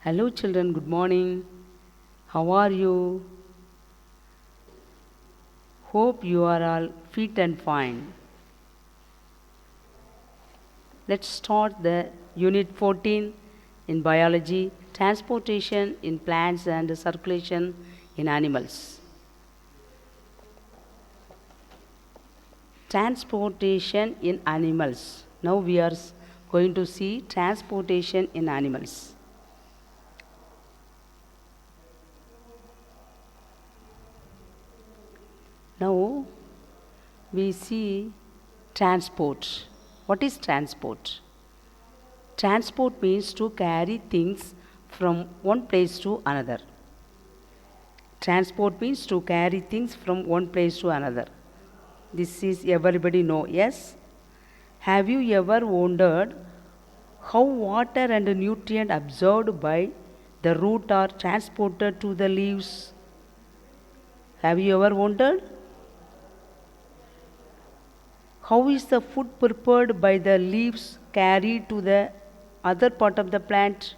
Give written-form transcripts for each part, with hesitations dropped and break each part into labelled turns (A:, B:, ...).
A: Hello, children, good morning. How are you? Hope you are all fit and fine. Let's start the Unit 14 in biology, transportation in plants and circulation in animals. Transportation in animals. Now we are going to see transportation in animals. Now we see transport. What is transport? Transport means to carry things from one place to another. Transport means to carry things from one place to another. This is everybody know, yes? Have you ever wondered how water and nutrient absorbed by the root are transported to the leaves? Have you ever wondered? How is the food prepared by the leaves carried to the other part of the plant?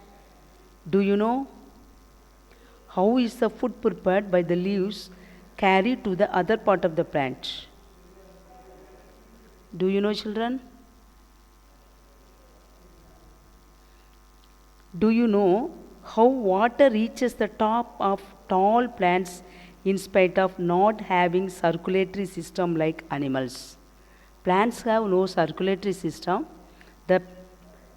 A: Do you know? How is the food prepared by the leaves carried to the other part of the plant? Do you know, children? Do you know how water reaches the top of tall plants in spite of not having circulatory system like animals? Plants have no circulatory system. The,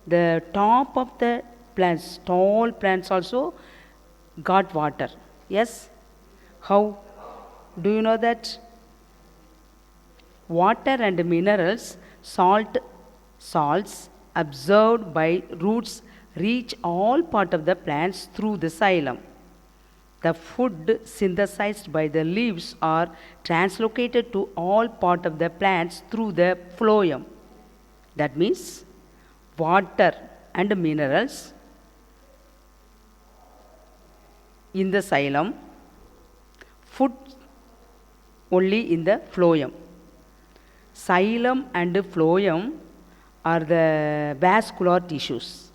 A: the top of the plants, tall plants also got water. Yes? How? Do you know that? Water and minerals, salts absorbed by roots reach all part of the plants through the xylem. The food synthesized by the leaves are translocated to all part of the plants through the phloem. That means water and minerals in the xylem, food only in the phloem. Xylem and phloem are the vascular tissues.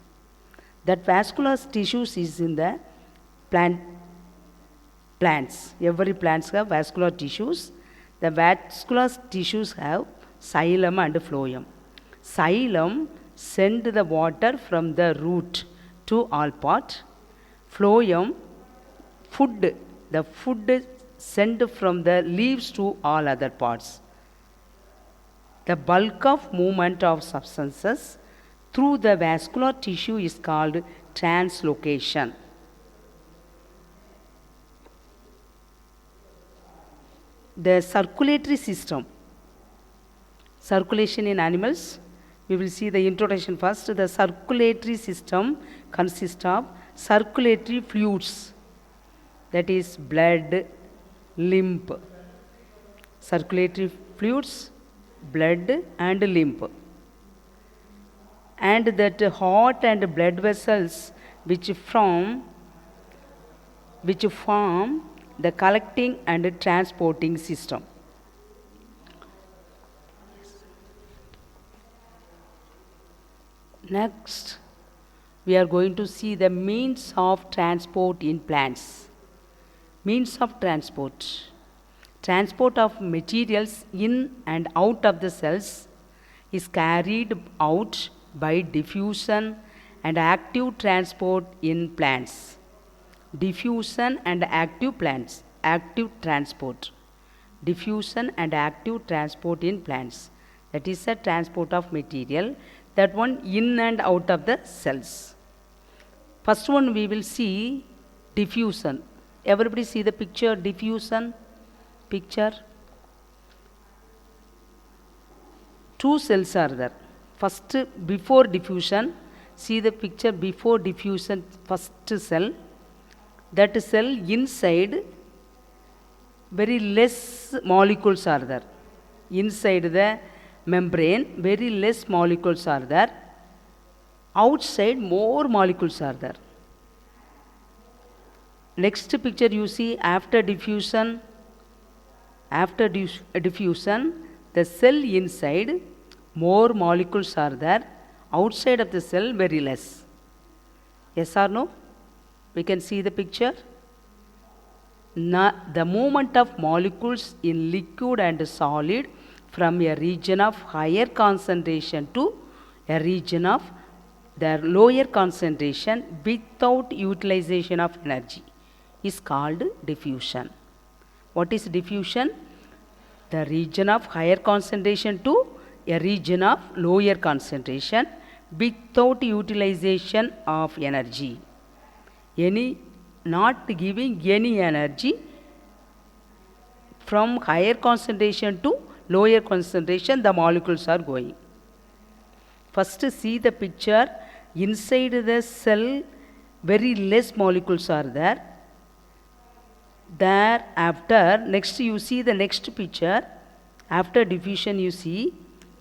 A: That vascular tissues is in the plants. Every plants have vascular tissues. The vascular tissues have xylem and phloem. Xylem send the water from the root to all part. Phloem food. The food sent from the leaves to all other parts. The bulk of movement of substances through the vascular tissue is called translocation. The circulatory system. Circulation in animals. We will see the introduction first. The circulatory system consists of circulatory fluids, that is blood, lymph. Circulatory fluids, blood and lymph. And that heart and blood vessels which form the collecting and transporting system. Next, we are going to see the means of transport in plants. Means of transport. Transport of materials in and out of the cells is carried out by diffusion and active transport in plants. Diffusion and active transport. Diffusion and active transport in plants. That is a transport of material, that one in and out of the cells. First one we will see diffusion. Everybody see the picture, diffusion picture. Two cells are there. First, before diffusion, see the picture before diffusion, first cell. That cell inside, very less molecules are there. Inside the membrane, very less molecules are there. Outside, more molecules are there. Next picture you see after diffusion. After diffusion, the cell inside, more molecules are there. Outside of the cell, very less. Yes or no? We can see the picture. The movement of molecules in liquid and solid from a region of higher concentration to a region of their lower concentration without utilization of energy is called diffusion. What is diffusion? The region of higher concentration to a region of lower concentration without utilization of energy. Not giving any energy from higher concentration to lower concentration, the molecules are going. First see the picture. Inside the cell very less molecules are there. Thereafter, next you see the next picture. After diffusion you see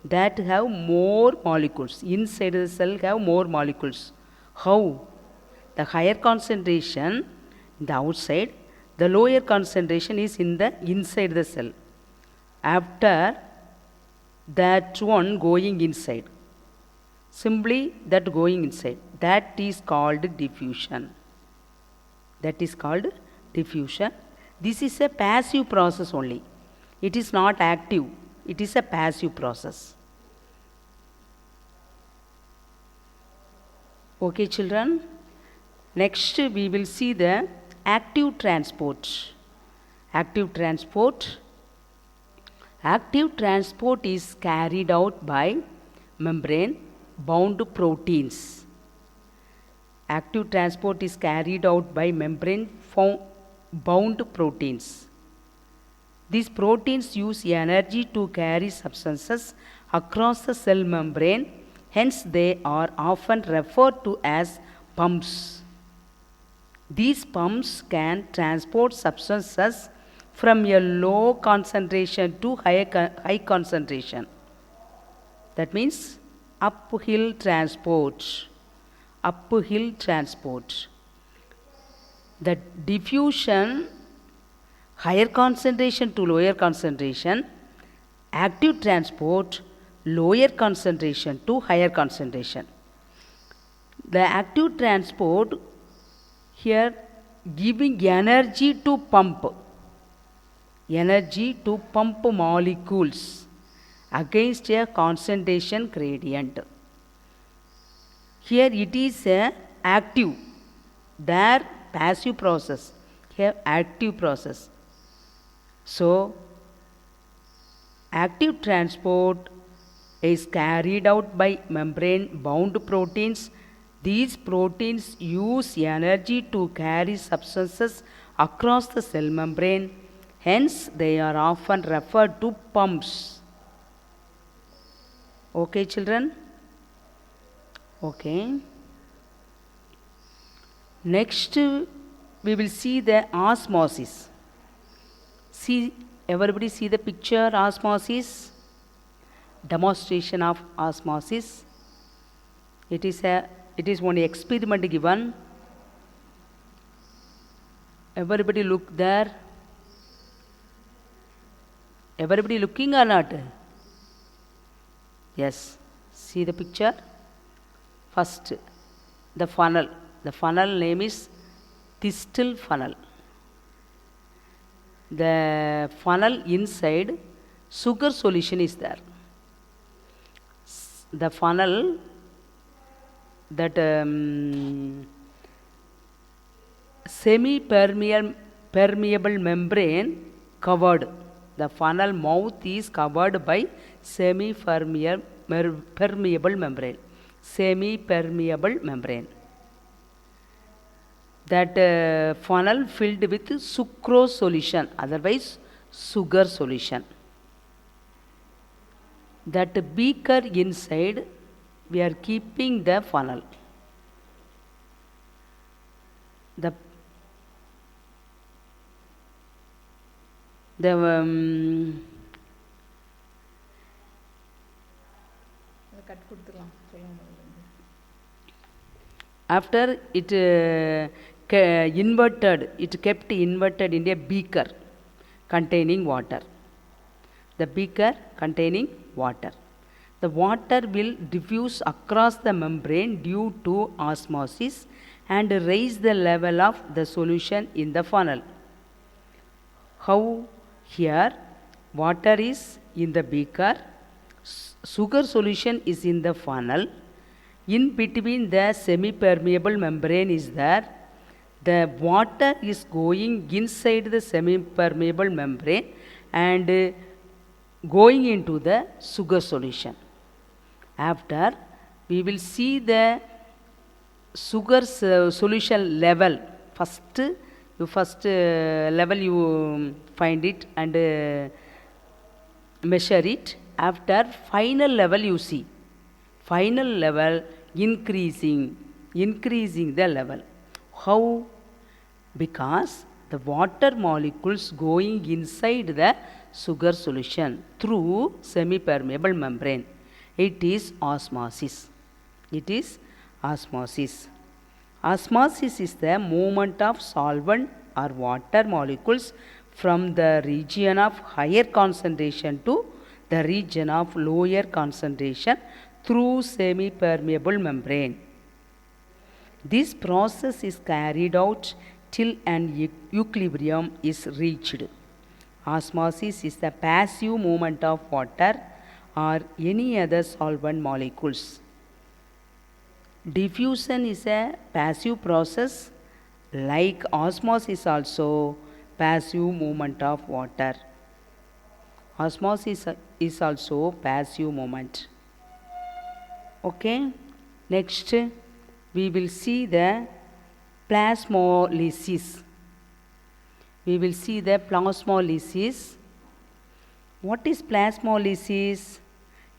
A: that have more molecules. Inside the cell have more molecules. How? The higher concentration in the outside, the lower concentration is in the inside the cell. After that one going inside. Simply that going inside. That is called diffusion. That is called diffusion. This is a passive process only. It is not active. It is a passive process. Okay, children. Next we will see the active transport. Active transport. Active transport is carried out by membrane bound proteins. Active transport is carried out by membrane bound proteins. These proteins use energy to carry substances across the cell membrane, hence they are often referred to as pumps. These pumps can transport substances from a low concentration to high concentration. That means uphill transport. Uphill transport. The diffusion, higher concentration to lower concentration. Active transport, lower concentration to higher concentration. The active transport here giving energy to pump molecules against a concentration gradient. Here it is a active, there passive process, here active process. So active transport is carried out by membrane bound proteins. These proteins use energy to carry substances across the cell membrane, hence they are often referred to pumps. Okay, children? Okay. Next we will see the osmosis. Everybody see the picture, osmosis. Demonstration of osmosis. It is one experiment given. Everybody look there. Everybody looking or not? Yes. See the picture. First, the funnel. The funnel name is Thistle funnel. The funnel inside sugar solution is there. The funnel that semi-permeable membrane covered. The funnel mouth is covered by semi-permeable membrane. Semi-permeable membrane. That funnel filled with sucrose solution, otherwise sugar solution. That beaker inside we are keeping the funnel. The after it kept inverted in a beaker containing water. The beaker containing water. The water will diffuse across the membrane due to osmosis and raise the level of the solution in the funnel. How? Here water is in the beaker, sugar solution is in the funnel. In between the semi-permeable membrane is there. The water is going inside the semi-permeable membrane and going into the sugar solution. After we will see the sugar solution level. First level you find it and measure it. After final level you see. Final level increasing the level. How? Because the water molecules going inside the sugar solution through semi-permeable membrane. It is osmosis. It is osmosis. Osmosis is the movement of solvent or water molecules from the region of higher concentration to the region of lower concentration through semi-permeable membrane. This process is carried out till an equilibrium is reached. Osmosis is the passive movement of water or any other solvent molecules. Diffusion is a passive process, like osmosis also passive movement of water. Osmosis is also passive movement. Okay, next we will see the plasmolysis. We will see the plasmolysis. What is plasmolysis?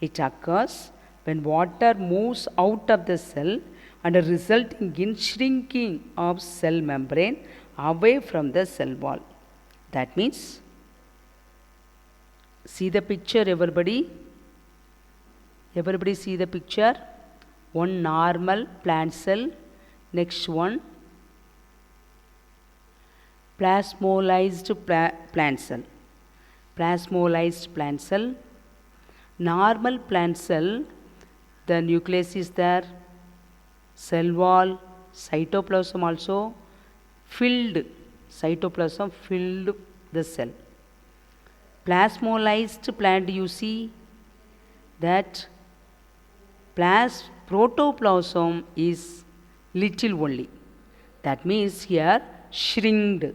A: It occurs when water moves out of the cell and resulting in shrinking of cell membrane away from the cell wall. That means, see the picture everybody. Everybody see the picture. One normal plant cell. Next one plasmolized plant cell. Plasmolized plant cell. Normal plant cell, the nucleus is there, cell wall, cytoplasm also filled, cytoplasm filled the cell. Plasmolized plant, you see that protoplasm is little only. That means here shrinked.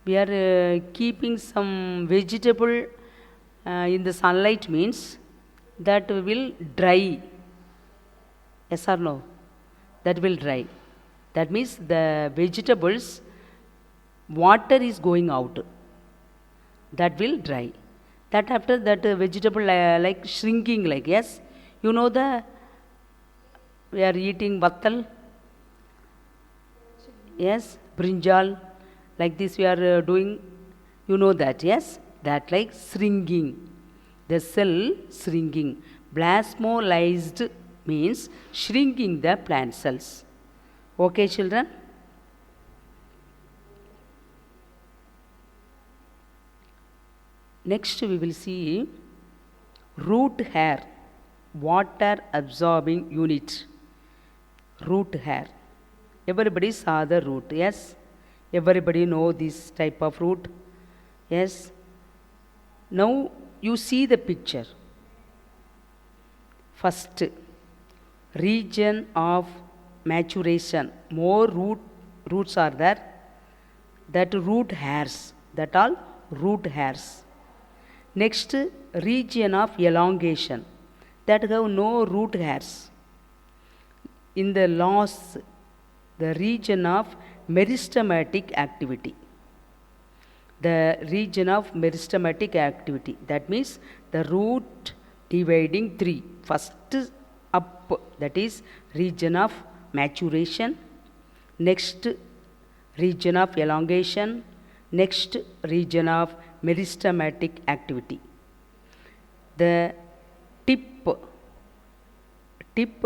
A: We are keeping some vegetable in the sunlight, means that will dry. Yes or no? That will dry. That means the vegetables, water is going out. That will dry. That after that vegetable like shrinking, like, yes, you know we are eating vattal. Yes, brinjal, like this we are doing, you know that, yes, that like shrinking, the cell shrinking. Plasmolized means shrinking the plant cells. Okay, children? Next we will see root hair, water absorbing unit. Root hair. Everybody saw the root, yes? Everybody know this type of root, yes? Now you see the picture. First, region of maturation. More roots are there. That root hairs. That all root hairs. Next, region of elongation. That have no root hairs. In the loss, the region of meristematic activity. The region of meristematic activity. That means the root dividing three. First up, that is region of maturation. Next, region of elongation. Next, region of meristematic activity. The tip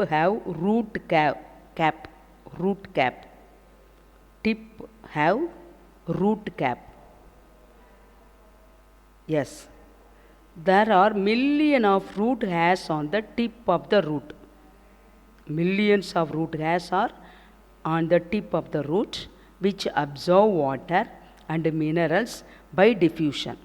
A: have root cap. Root cap. Tip have root cap. Yes. There are million of root hairs on the tip of the root. Millions of root hairs are on the tip of the root, which absorb water and minerals by diffusion.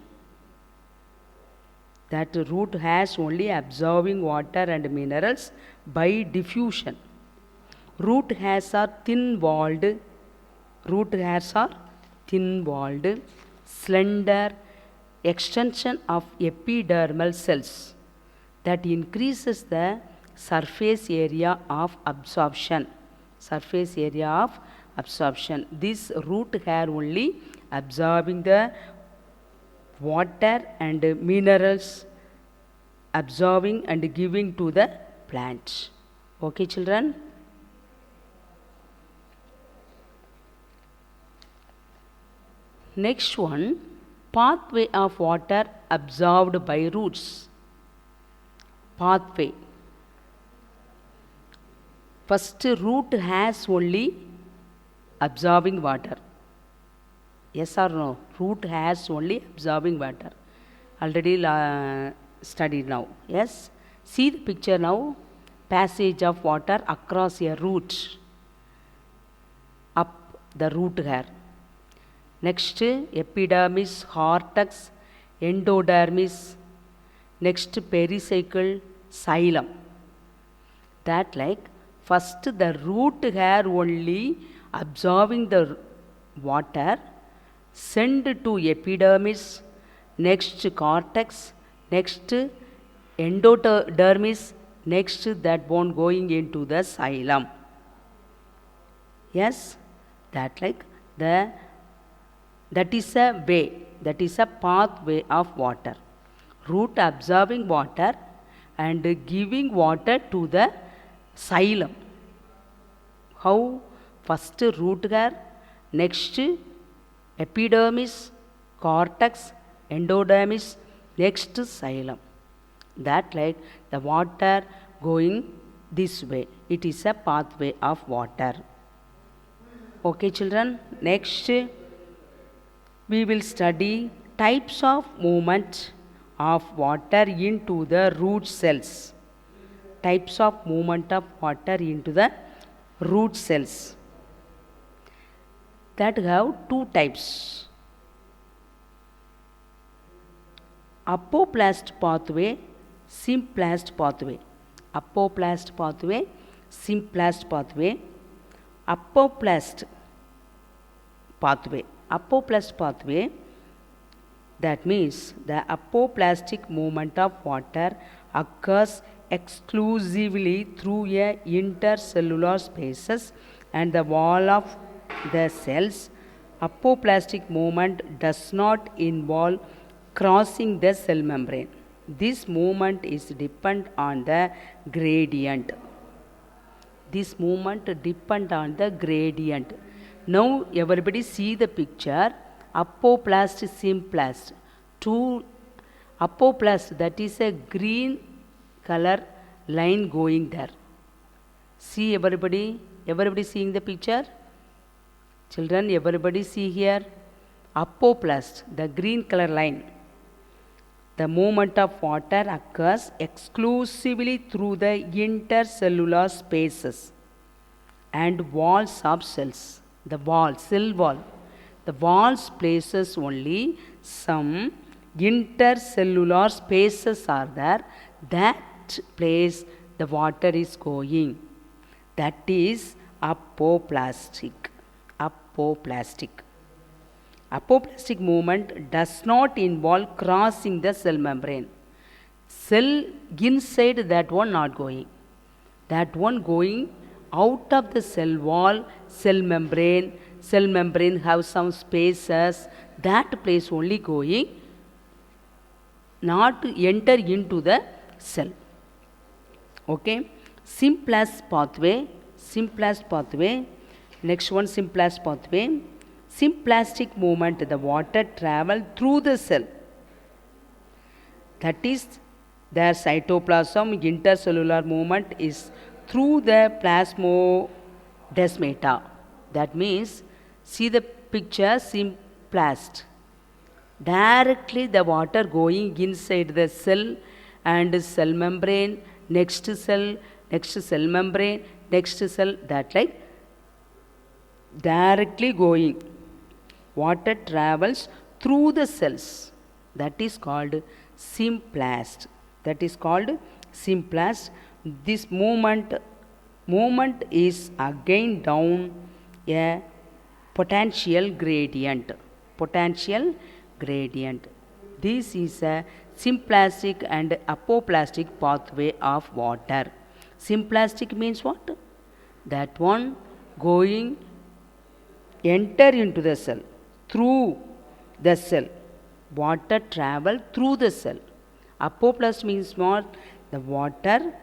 A: That root hairs only absorbing water and minerals by diffusion. Root hairs are thin-walled. Root hairs are thin-walled, slender extension of epidermal cells that increases the surface area of absorption. Surface area of absorption. This root hair only absorbing the water and minerals, absorbing and giving to the plant. Okay, children? Next one, pathway of water absorbed by roots. Pathway. First, root has only absorbing water. Yes or no? Root has only absorbing water. Already studied now. Yes? See the picture now. Passage of water across a root. Up the root hair. Next, epidermis, cortex, endodermis. Next, pericycle, xylem. That like first the root hair only absorbing the water, send to epidermis, next cortex, next endodermis, next that one going into the xylem. Yes, that like that is a way, that is a pathway of water. Root absorbing water and giving water to the xylem. How? First root hair, next epidermis, cortex, endodermis, next xylem. That like the water going this way. It is a pathway of water. Okay, children. Next, we will study types of movement of water into the root cells. Types of movement of water into the root cells. That have two types. Apoplast pathway, symplast pathway. Apoplast pathway, symplast pathway. Apoplast pathway. Apoplast pathway, that means the apoplastic movement of water occurs exclusively through a intercellular spaces and the wall of the cells. Apoplastic movement does not involve crossing the cell membrane. This movement is dependent on the gradient. This movement depends on the gradient. Now everybody see the picture. Apoplast, symplast. Two apoplast, that is a green color line going there. See everybody seeing the picture? Children, everybody see here. Apoplast, the green color line. The movement of water occurs exclusively through the intercellular spaces and walls of cells. The wall, cell wall. The walls places only some intercellular spaces are there. That place the water is going. That is apoplastic. Apoplastic. Apoplastic movement does not involve crossing the cell membrane. Cell inside, that one not going. That one going out of the cell wall, cell membrane have some spaces, that place only going, not to enter into the cell. Okay, symplast pathway. Next one, symplast pathway. Symplastic movement, the water travel through the cell. That is their cytoplasm. Intercellular movement is through the plasmodesmata. That means, see the picture, symplast. Directly the water going inside the cell and cell membrane, next cell, next cell membrane, next cell, that like directly going. Water travels through the cells. That is called symplast. That is called symplast. This movement is again down a potential gradient. Potential gradient. This is a symplastic and apoplastic pathway of water. Symplastic means what? That one going enter into the cell through the cell. Water travel through the cell. Apoplast means what? The water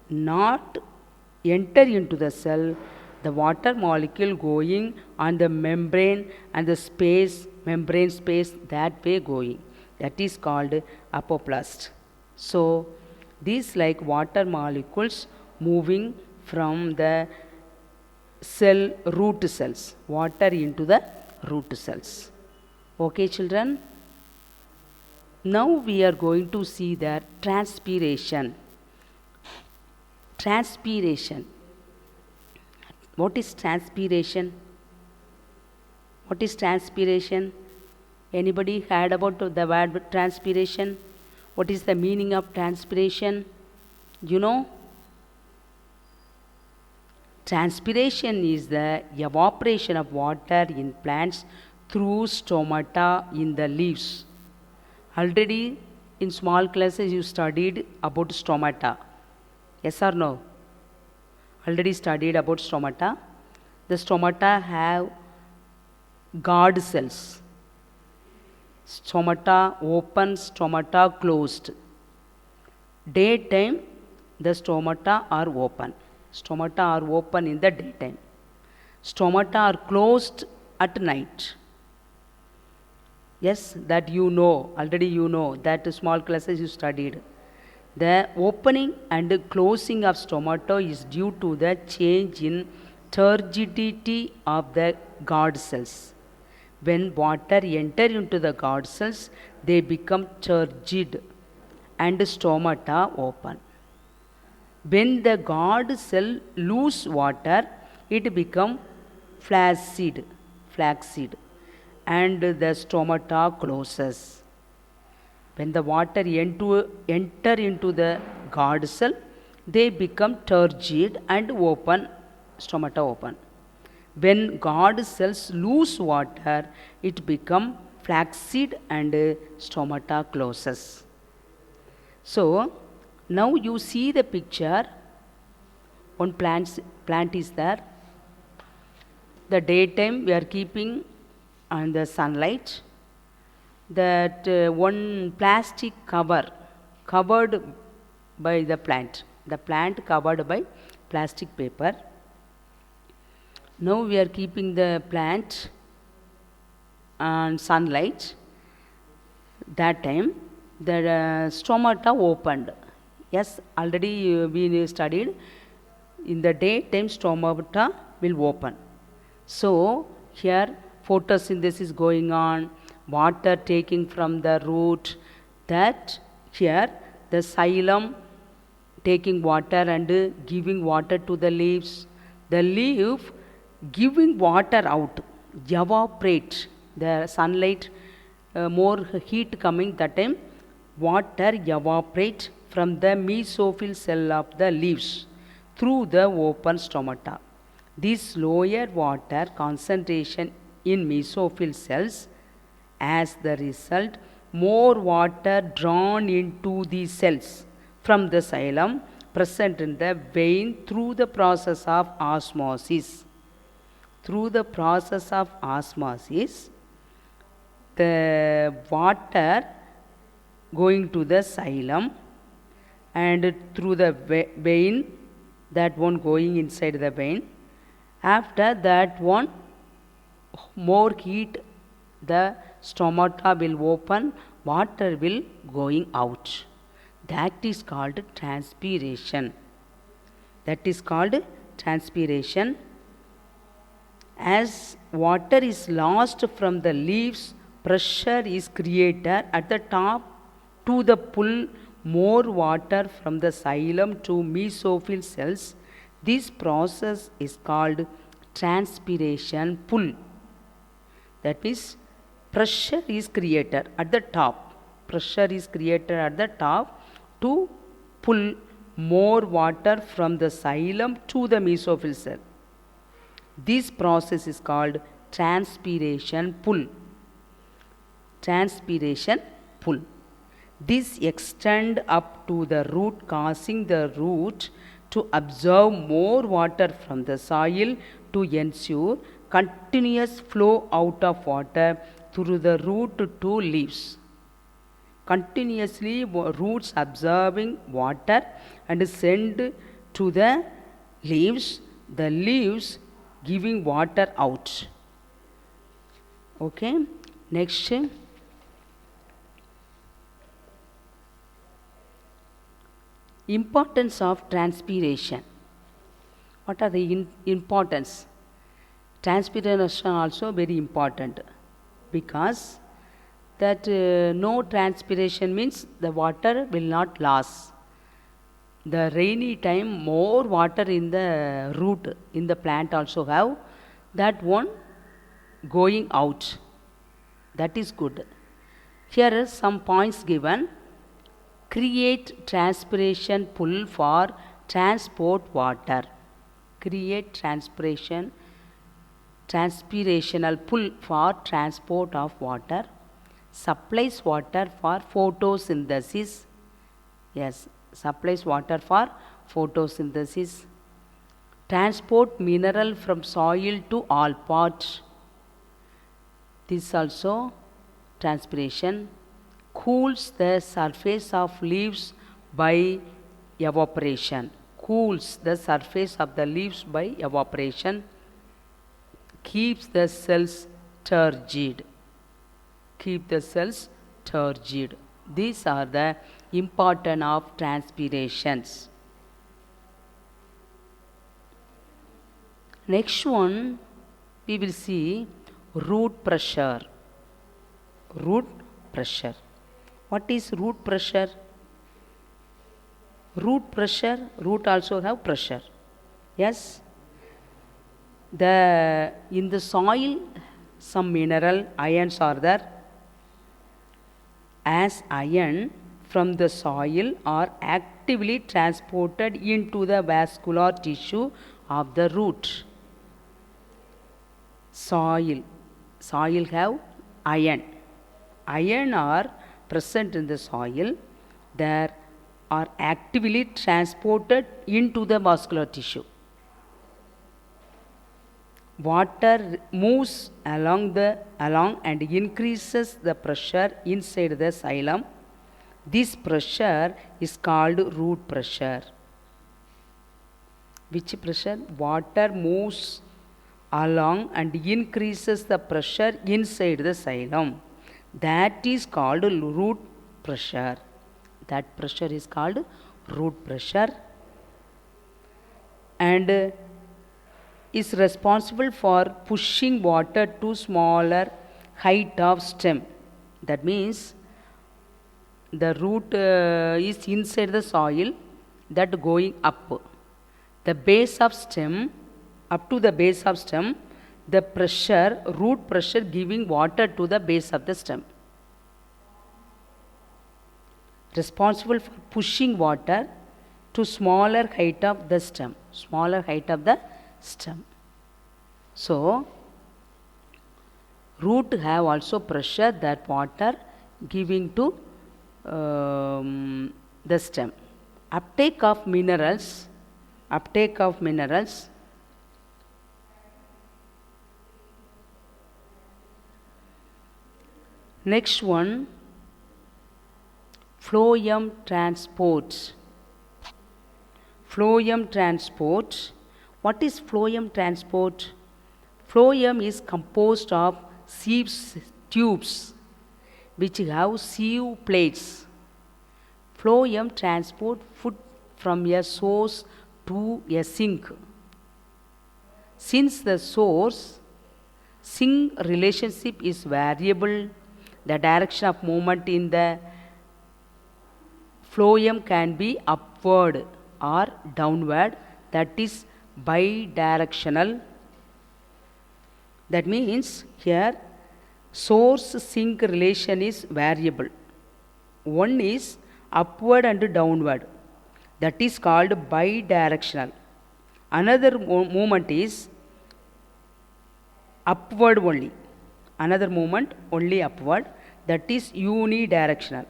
A: not enter into the cell. The water molecule going on the membrane and the space, membrane space, that way going. That is called apoplast. So these like water molecules moving from the cell root cells, water into the root cells. Okay children, now we are going to see the transpiration. Transpiration. What is transpiration? What is transpiration? Anybody heard about the word transpiration? What is the meaning of transpiration? You know? Transpiration is the evaporation of water in plants through stomata in the leaves. Already in small classes you studied about stomata. Yes or no? Already studied about stomata. The stomata have guard cells. Stomata open, stomata closed. Daytime the stomata are open. Stomata are open in the daytime. Stomata are closed at night. Yes, that you know, already you know, that small classes you studied. The opening and closing of stomata is due to the change in turgidity of the guard cells. When water enter into the guard cells, they become turgid and stomata open. When the guard cell lose water, it become flaccid, and the stomata closes. When the water enter into the guard cell, they become turgid and open, stomata open. When guard cells lose water, it become flaccid and stomata closes. So now you see the picture. One plant is there. The daytime we are keeping on the sunlight. That one plastic cover covered by the plant. The plant covered by plastic paper. Now we are keeping the plant on sunlight. That time the stomata opened. Yes, already we studied. In the daytime stomata will open. So here photosynthesis going on, water taking from the root. That here the xylem taking water and giving water to the leaves. The leaf giving water out, evaporate. The sunlight, more heat coming, that time water evaporate from the mesophyll cell of the leaves through the open stomata. This lower water concentration in mesophyll cells, as the result, more water drawn into these cells from the xylem present in the vein through the process of osmosis. Through the process of osmosis, the water going to the xylem and through the vein, that one going inside the vein. After that one, more heat, the stomata will open, water will going out. That is called transpiration. That is called transpiration. As water is lost from the leaves, pressure is created at the top to the pull more water from the xylem to mesophyll cells. This process is called transpiration pull. That means pressure is created at the top. Pressure is created at the top to pull more water from the xylem to the mesophyll cell. This process is called transpiration pull. Transpiration pull. This extends up to the root, causing the root to absorb more water from the soil to ensure continuous flow out of water through the root to leaves. Continuously roots absorbing water and send to the leaves giving water out. Okay, next. Importance of transpiration. What are the importance? Transpiration also very important, because that no transpiration means the water will not last. The rainy time, more water in the root in the plant also have that one going out. That is good. Here are some points given. Create transpiration pull for transport water. Create transpirational pull for transport of water. Supplies water for photosynthesis. Yes, supplies water for photosynthesis. Transport mineral from soil to all parts. This also transpiration. Cools the surface of leaves by evaporation. Cools the surface of the leaves by evaporation. Keeps the cells turgid. Keep the cells turgid. These are the importance of transpirations. Next one, we will see root pressure. Root pressure. What is root pressure? Root pressure, root also have pressure. Yes. In the soil, some mineral ions are there. As iron from the soil are actively transported into the vascular tissue of the root. Soil have iron. Iron are present in the soil. They are actively transported into the vascular tissue. Water moves along and increases the pressure inside the xylem. This pressure is called root pressure. Which pressure? Water moves along and increases the pressure inside the xylem. That is called root pressure. That pressure is called root pressure, and is responsible for pushing water to smaller height of stem. That means the root is inside the soil, that going up. The base of stem, up to the base of stem, the pressure, root pressure giving water to the base of the stem. Responsible for pushing water to smaller height of the stem. Smaller height of the stem. So, root have also pressure, that water giving to the stem. Uptake of minerals. Uptake of minerals. Next one, phloem transport. Phloem transport. What is phloem transport? Phloem is composed of sieve tubes which have sieve plates. Phloem transport food from a source to a sink. Since the source-sink relationship is variable, the direction of movement in the phloem can be upward or downward, that is bidirectional. That means here source sink relation is variable. One is upward and downward, that is called bidirectional. Another movement is upward only. Another movement only upward, that is unidirectional.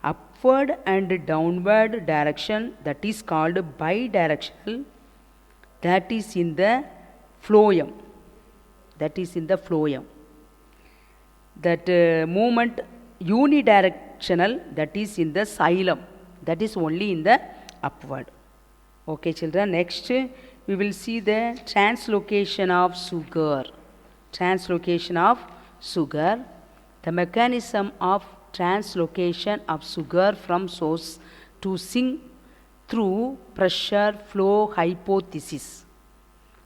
A: Upward and downward direction, that is called bidirectional, that is in the phloem. That is in the phloem. That movement unidirectional, that is in the xylem, that is only in the upward. Okay children, next we will see the translocation of sugar. Translocation of sugar. The mechanism of translocation of sugar from source to sink through pressure flow hypothesis.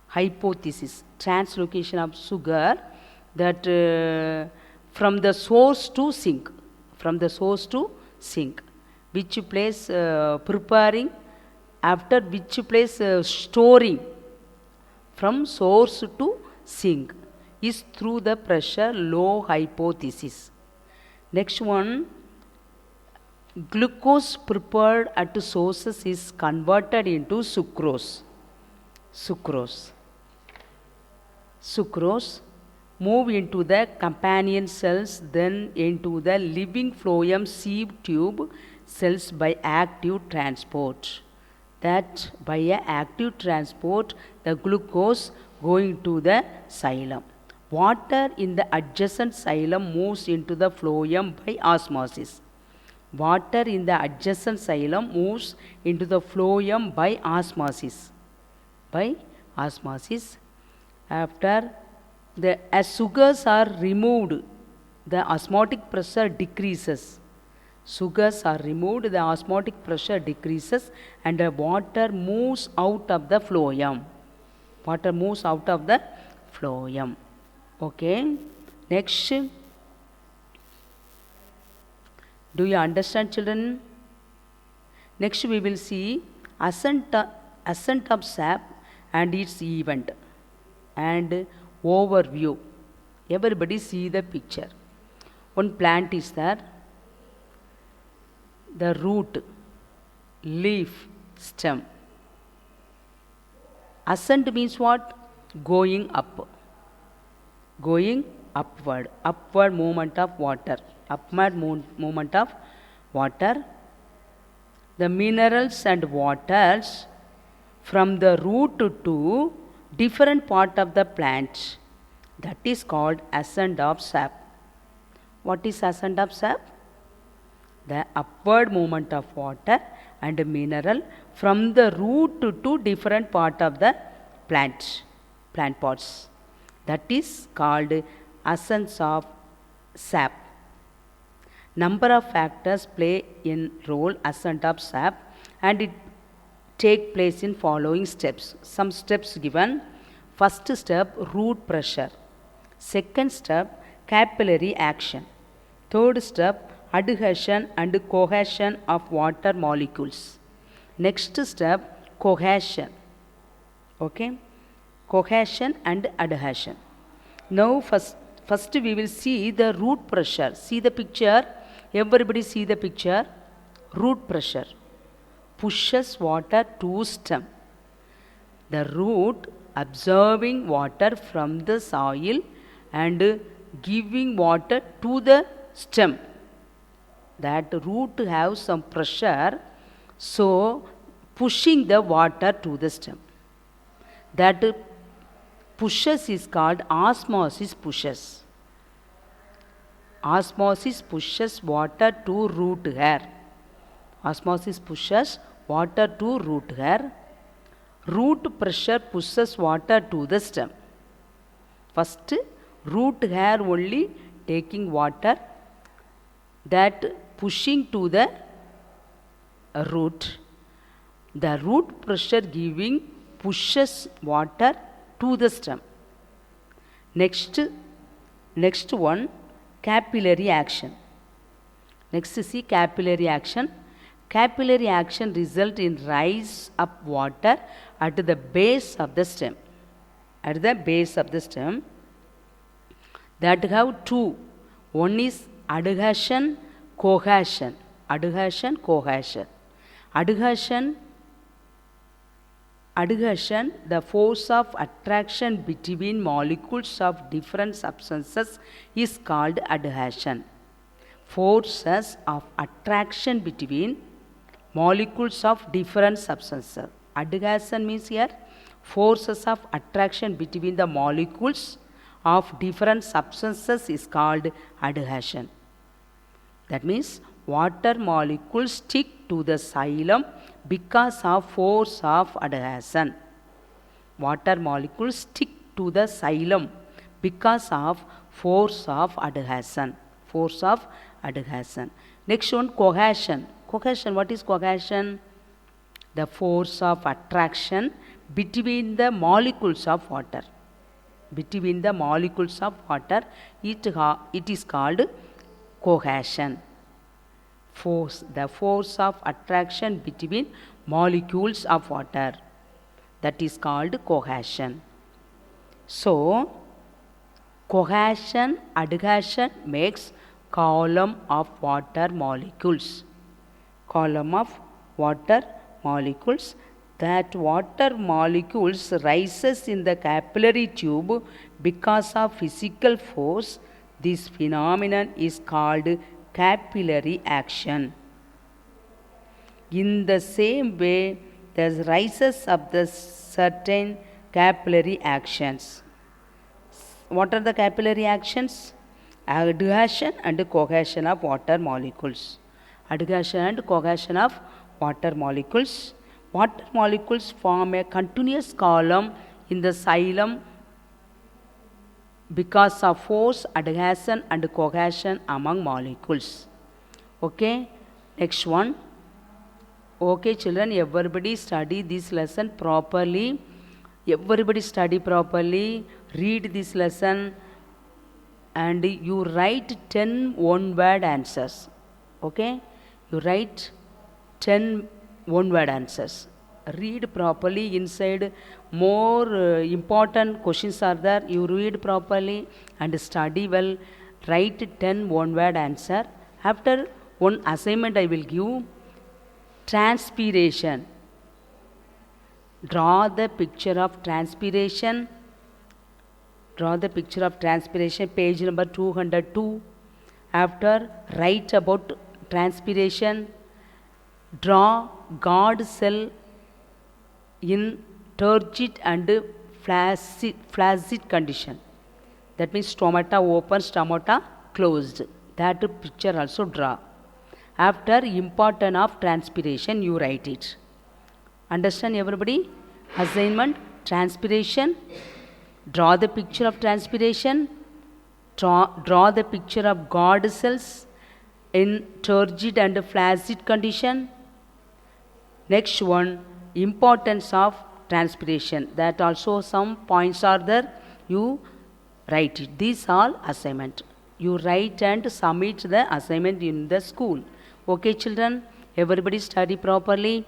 A: Hypothesis. Translocation of sugar, that from the source to sink. From the source to sink. Which place preparing, after which place storing, from source to sink, is through the pressure low hypothesis. Next one, glucose prepared at sources is converted into sucrose. Sucrose. Sucrose move into the companion cells, then into the living phloem sieve tube cells by active transport. That by a active transport, the glucose going to the xylem. Water in the adjacent xylem moves into the phloem by osmosis. Water in the adjacent xylem moves into the phloem by osmosis. By osmosis. After as sugars are removed, the osmotic pressure decreases. Sugars are removed, the osmotic pressure decreases, and the water moves out of the phloem. Water moves out of the phloem. Okay. Next. Do you understand, children? Next we will see ascent of sap and its event and overview. Everybody see the picture. One plant is there. The root, leaf, stem. Ascent means what? Going up. Going upward. Upward movement of water. Upward movement of water. The minerals and waters from the root to different part of the plant. That is called ascent of sap. What is ascent of sap? The upward movement of water and mineral from the root to different part of the plant pots. That is called ascent of sap. Number of factors play in role ascent of sap, and it take place in following steps. Some steps given. First step, root pressure. Second step, capillary action. Third step, adhesion and cohesion of water molecules. Next step, cohesion. Okay, cohesion and adhesion. Now first we will see the root pressure. See the picture. Everybody see the picture. Root pressure pushes water to stem. The root absorbing water from the soil and giving water to the stem. That root have some pressure, so pushing the water to the stem. That pushes is called osmosis pushes. Osmosis pushes water to root hair. Osmosis pushes water to root hair. Root pressure pushes water to the stem. First, root hair only taking water, that pushing to the root. The root pressure giving pushes water to the stem. Next one, capillary action. Next see capillary action. Capillary action result in rise up water at the base of the stem. At the base of the stem, that have two. One is adhesion, cohesion. Adhesion, cohesion. Adhesion, the force of attraction between molecules of different substances is called adhesion. Forces of attraction between molecules of different substances. Adhesion means here forces of attraction between the molecules of different substances is called adhesion. That means water molecules stick to the xylem because of force of adhesion. Water molecules stick to the xylem because of force of adhesion. Force of adhesion. Next one, cohesion. Cohesion, what is cohesion? The force of attraction between the molecules of water. Between the molecules of water, it is called cohesion. The force of attraction between molecules of water, that is called cohesion. So, cohesion, adhesion makes column of water molecules. Column of water molecules. That water molecules rises in the capillary tube because of physical force. This phenomenon is called capillary action. In the same way, there rises of the certain capillary actions. What are the capillary actions? Adhesion and cohesion of water molecules. Adhesion and cohesion of water molecules. Water molecules form a continuous column in the xylem because of force, adhesion and cohesion among molecules. Okay, next one. Okay children, everybody study this lesson properly. Everybody study properly. Read this lesson and you write 10 one-word answers. Okay, you write 10 one-word answers. Read properly. Inside more important questions are there. You read properly and study well. Write 10 one-word answer. After one assignment I will give. Transpiration. Draw the picture of transpiration. Draw the picture of transpiration, page number 202. After, write about transpiration. Draw guard cell in turgid and flaccid condition. That means stomata open, stomata closed. That picture also draw. After, importance of transpiration, you write it. Understand everybody? Assignment, transpiration. Draw the picture of transpiration. Draw the picture of guard cells in turgid and flaccid condition. Next one, importance of transpiration. That also some points are there. You write it. These all assignment. You write and submit the assignment in the school. Okay children, everybody study properly.